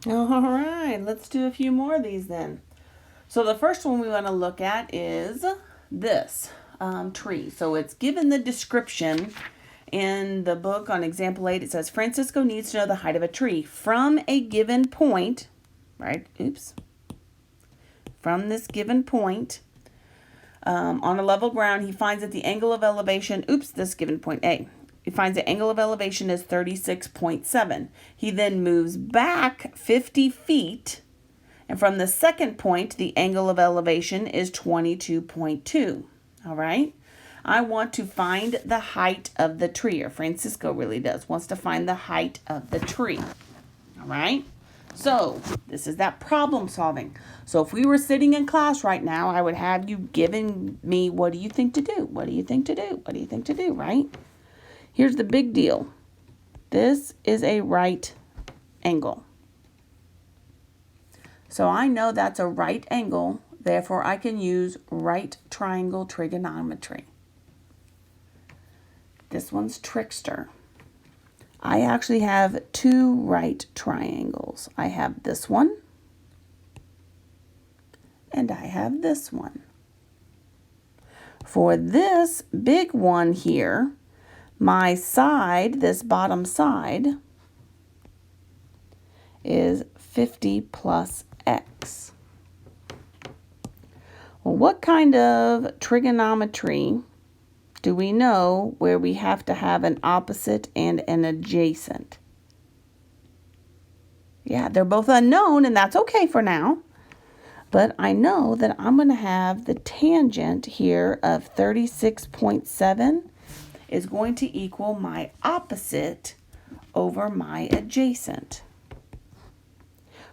All right, let's do a few more of these then. So the first one we want to look at is this tree. So it's given the description in the book on example 8. It says Francisco needs to know the height of a tree from a given point, right? From this given point on a level ground, he finds that the angle of elevation, this given point A. He finds the angle of elevation is 36.7. He then moves back 50 feet, and from the second point, the angle of elevation is 22.2. All right? I want to find the height of the tree, or Francisco really wants to find the height of the tree. All right? So, this is that problem solving. So, if we were sitting in class right now, I would have you giving me, what do you think to do? What do you think to do? What do you think to do, right? Here's the big deal. This is a right angle. So I know that's a right angle, therefore I can use right triangle trigonometry. This one's trickster. I actually have two right triangles. I have this one, and I have this one. For this big one here, my side, this bottom side, is 50 plus x. Well, what kind of trigonometry do we know where we have to have an opposite and an adjacent? Yeah, they're both unknown, and that's okay for now. But I know that I'm going to have the tangent here of 36.7 is going to equal my opposite over my adjacent.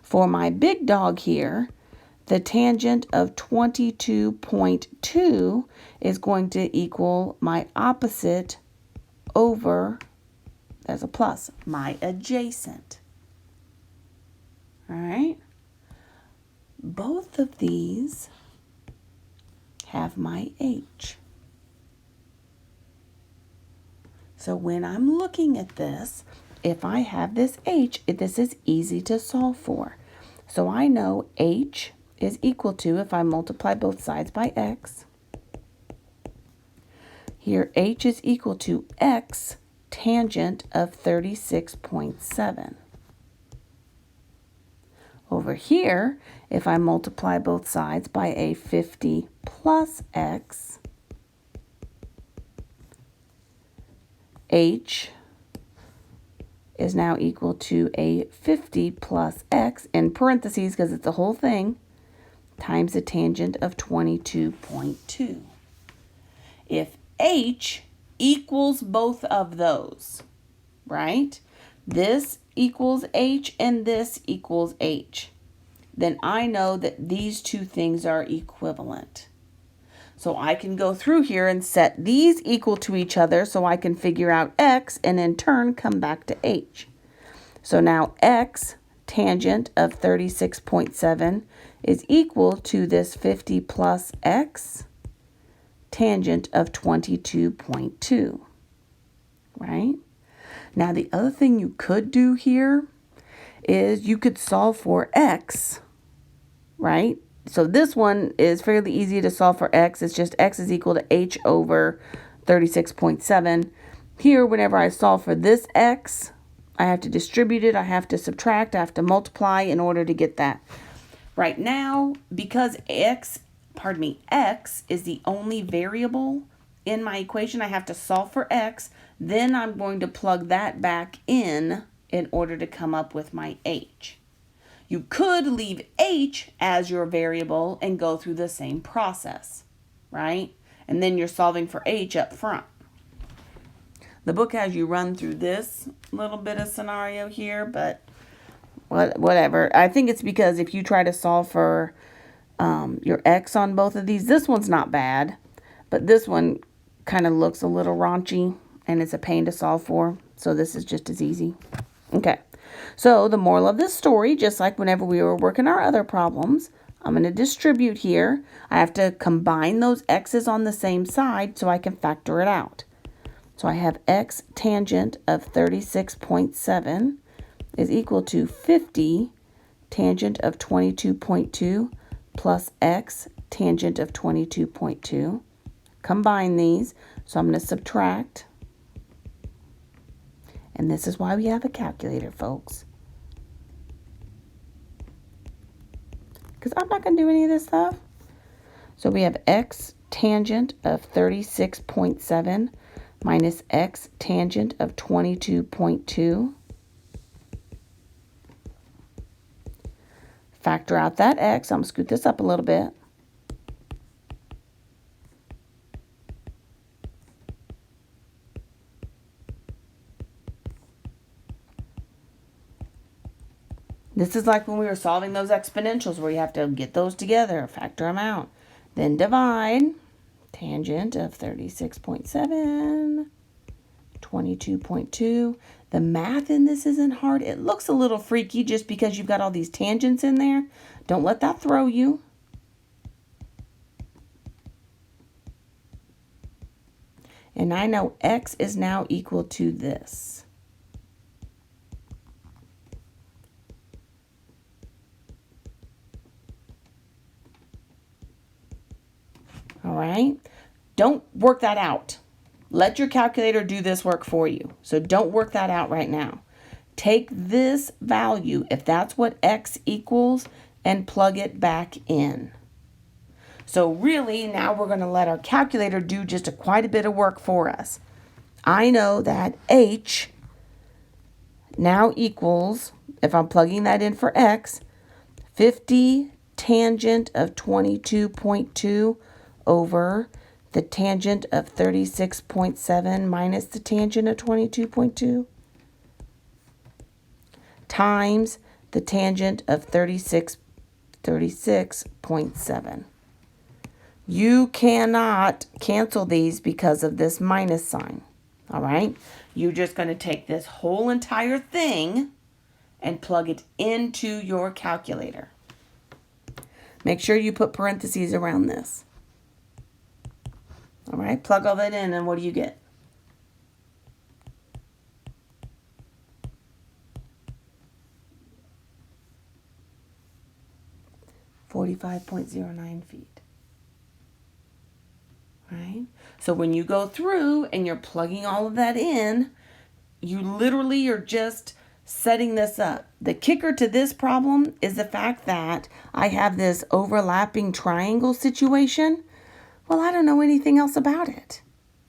For my big dog here, the tangent of 22.2 is going to equal my opposite over, there's a plus, my adjacent. All right? Both of these have my h. So when I'm looking at this, if I have this h, this is easy to solve for. So I know h is equal to, if I multiply both sides by x, here h is equal to x tangent of 36.7. Over here, if I multiply both sides by a 50 plus x, h is now equal to a 50 plus x, in parentheses because it's the whole thing, times the tangent of 22.2. If h equals both of those, right? This equals h and this equals h. Then I know that these two things are equivalent. So I can go through here and set these equal to each other so I can figure out x and in turn come back to h. So now x tangent of 36.7 is equal to this 50 plus x tangent of 22.2, right? Now the other thing you could do here is you could solve for x, right? So this one is fairly easy to solve for x. It's just x is equal to h over 36.7. Here, whenever I solve for this x, I have to distribute it, I have to subtract, I have to multiply in order to get that. Right now, because x is the only variable in my equation, I have to solve for x. Then I'm going to plug that back in order to come up with my h. You could leave h as your variable and go through the same process, right? And then you're solving for h up front. The book has you run through this little bit of scenario here, but whatever. I think it's because if you try to solve for your x on both of these, this one's not bad, but this one kind of looks a little raunchy and it's a pain to solve for. So this is just as easy. Okay. So the moral of this story, just like whenever we were working our other problems, I'm going to distribute here. I have to combine those x's on the same side so I can factor it out. So I have x tangent of 36.7 is equal to 50 tangent of 22.2 plus x tangent of 22.2. Combine these, so I'm going to subtract. And this is why we have a calculator, folks. Because I'm not going to do any of this stuff. So we have x tangent of 36.7 minus x tangent of 22.2. Factor out that x. I'm going to scoot this up a little bit. This is like when we were solving those exponentials where you have to get those together, factor them out. Then divide. Tangent of 36.7, 22.2. The math in this isn't hard. It looks a little freaky just because you've got all these tangents in there. Don't let that throw you. And I know x is now equal to this. All right, don't work that out. Let your calculator do this work for you. So don't work that out right now. Take this value, if that's what x equals, and plug it back in. So really, now we're going to let our calculator do just quite a bit of work for us. I know that h now equals, if I'm plugging that in for x, 50 tangent of 22.2 over the tangent of 36.7 minus the tangent of 22.2 times the tangent of 36.7. You cannot cancel these because of this minus sign. All right? You're just going to take this whole entire thing and plug it into your calculator. Make sure you put parentheses around this. All right, plug all that in, and what do you get? .09 feet. Right? So when you go through and you're plugging all of that in, you literally are just setting this up. The kicker to this problem is the fact that I have this overlapping triangle situation. Well, I don't know anything else about it,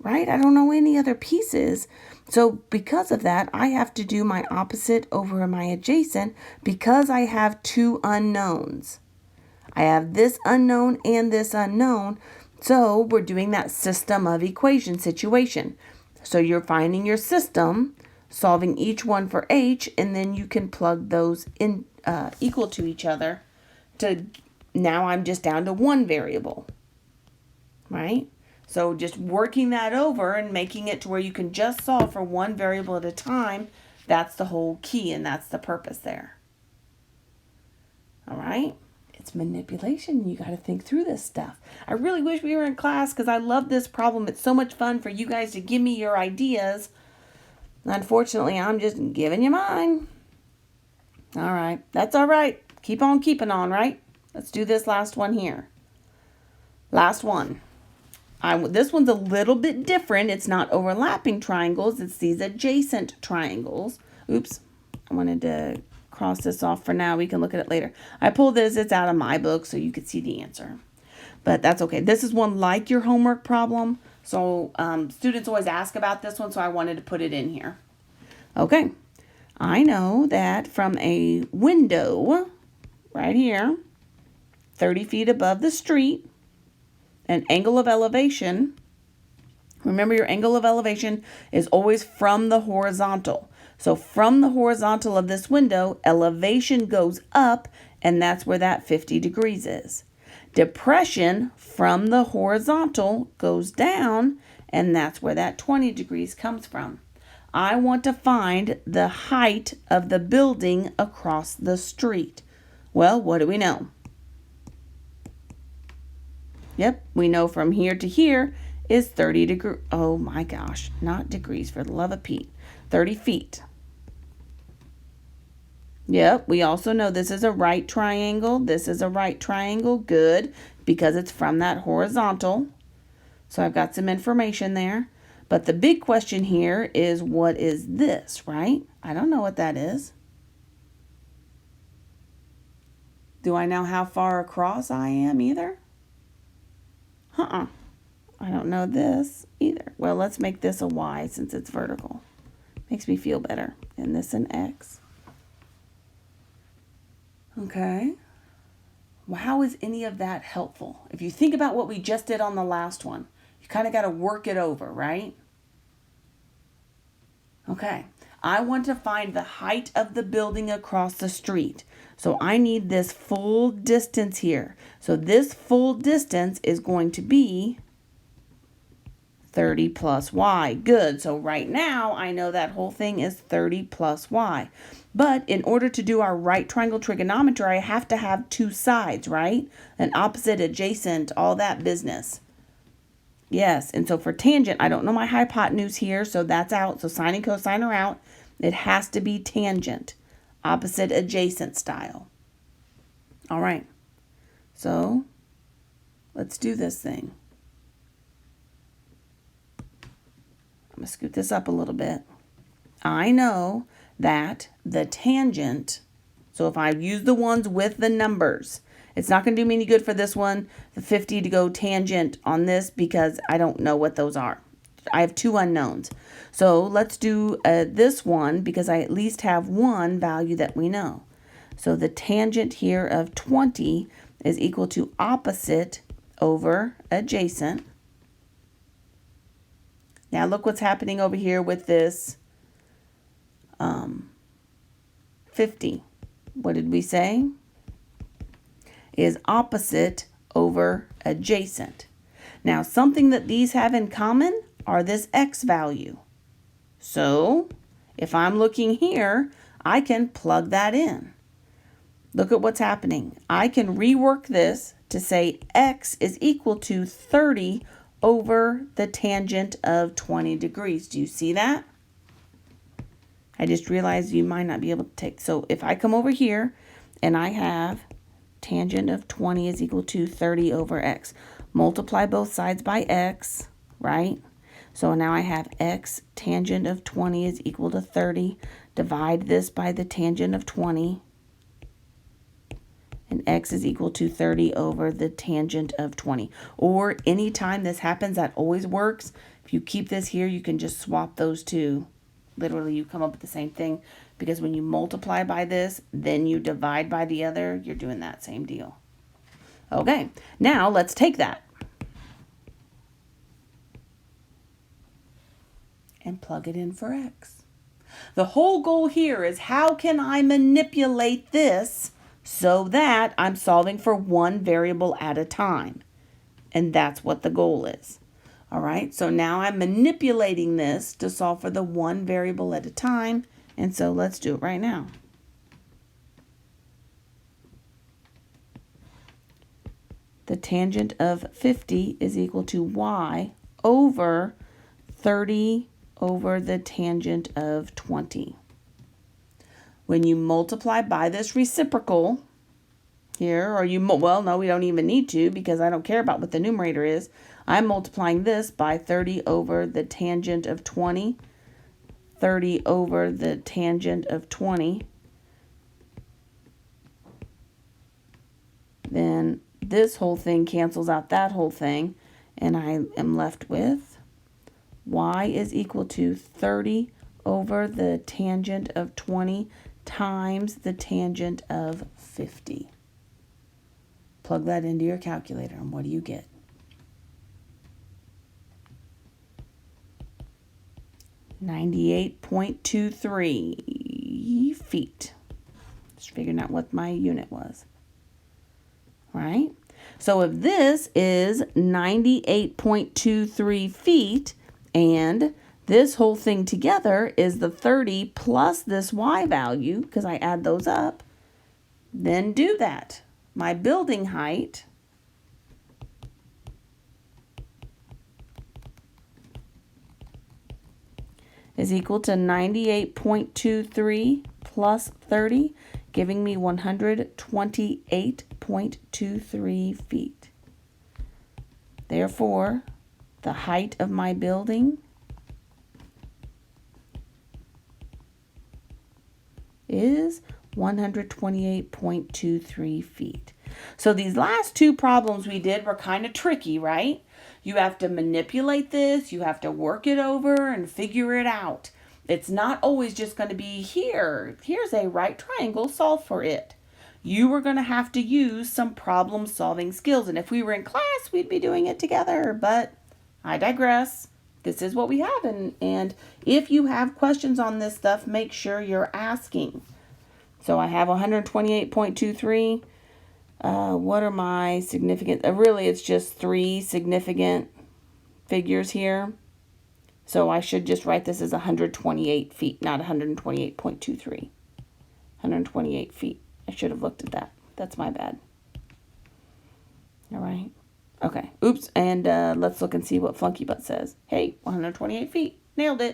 right? I don't know any other pieces. So because of that, I have to do my opposite over my adjacent because I have two unknowns. I have this unknown and this unknown. So we're doing that system of equation situation. So you're finding your system, solving each one for h, and then you can plug those in equal to each other. Now I'm just down to one variable. Right? So just working that over and making it to where you can just solve for one variable at a time, that's the whole key and that's the purpose there. All right? It's manipulation. You got to think through this stuff. I really wish we were in class because I love this problem. It's so much fun for you guys to give me your ideas. Unfortunately, I'm just giving you mine. All right. That's all right. Keep on keeping on, right? Let's do this last one here. Last one. This one's a little bit different. It's not overlapping triangles. It's these adjacent triangles. Oops. I wanted to cross this off for now. We can look at it later. I pulled this. It's out of my book so you could see the answer. But that's okay. This is one like your homework problem. So students always ask about this one, so I wanted to put it in here. Okay. I know that from a window right here, 30 feet above the street, an angle of elevation, remember your angle of elevation is always from the horizontal. So from the horizontal of this window, elevation goes up, and that's where that 50 degrees is. Depression from the horizontal goes down, and that's where that 20 degrees comes from. I want to find the height of the building across the street. Well, what do we know? Yep, we know from here to here is 30 degrees. Oh my gosh, not degrees, for the love of Pete. 30 feet. Yep, we also know this is a right triangle. This is a right triangle. Good, because it's from that horizontal. So I've got some information there. But the big question here is, what is this, right? I don't know what that is. Do I know how far across I am either? I don't know this either. Well, let's make this a y since it's vertical. Makes me feel better. And this an x. Okay. Well, how is any of that helpful? If you think about what we just did on the last one, you kind of got to work it over, right? Okay. I want to find the height of the building across the street. So I need this full distance here. So this full distance is going to be 30 plus y. Good. So right now, I know that whole thing is 30 plus y. But in order to do our right triangle trigonometry, I have to have two sides, right? An opposite, adjacent, all that business. Yes, and so for tangent, I don't know my hypotenuse here, so that's out. So sine and cosine are out. It has to be tangent, opposite, adjacent style. All right, so let's do this thing. I'm going to scoot this up a little bit. I know that the tangent, so if I use the ones with the numbers, it's not going to do me any good for this one, the 50 to go tangent on this because I don't know what those are. I have two unknowns. So let's do this one because I at least have one value that we know. So the tangent here of 20 is equal to opposite over adjacent. Now look what's happening over here with this 50. What did we say? Is opposite over adjacent. Now something that these have in common are this x value. So if I'm looking here, I can plug that in. Look at what's happening. I can rework this to say x is equal to 30 over the tangent of 20 degrees. Do you see that? I just realized you might not be able to take. So if I come over here and I have tangent of 20 is equal to 30 over x. Multiply both sides by x, right? So now I have x tangent of 20 is equal to 30. Divide this by the tangent of 20. And x is equal to 30 over the tangent of 20. Or anytime this happens, that always works. If you keep this here, you can just swap those two. Literally, you come up with the same thing. Because when you multiply by this, then you divide by the other, you're doing that same deal. Okay, now let's take that. And plug it in for x. The whole goal here is how can I manipulate this so that I'm solving for one variable at a time. And that's what the goal is. All right, so now I'm manipulating this to solve for the one variable at a time. And so let's do it right now. The tangent of 50 is equal to y over 30 over the tangent of 20. When you multiply by this reciprocal here, or well, no, we don't even need to because I don't care about what the numerator is. I'm multiplying this by 30 over the tangent of 20, 30 over the tangent of 20. Then this whole thing cancels out that whole thing, and I am left with y is equal to 30 over the tangent of 20 times the tangent of 50. Plug that into your calculator, and what do you get? 98.23 feet. Just figuring out what my unit was. Right? So if this is 98.23 feet, and this whole thing together is the 30 plus this y value, because I add those up, then do that. My building height is equal to 98.23 plus 30 giving me 128.23 feet. Therefore, the height of my building is 128.23 feet. So these last two problems we did were kind of tricky, right? You have to manipulate this, you have to work it over and figure it out. It's not always just going to be here's a right triangle, solve for it. You are going to have to use some problem solving skills. And if we were in class, we'd be doing it together, but I digress. This is what we have. And if you have questions on this stuff, make sure you're asking. So I have 128.23. What are my significant? Really, it's just three significant figures here. So I should just write this as 128 feet, not 128.23. 128 feet. I should have looked at that. That's my bad. All right. Okay. Oops. And let's look and see what Flunky Butt says. Hey, 128 feet. Nailed it.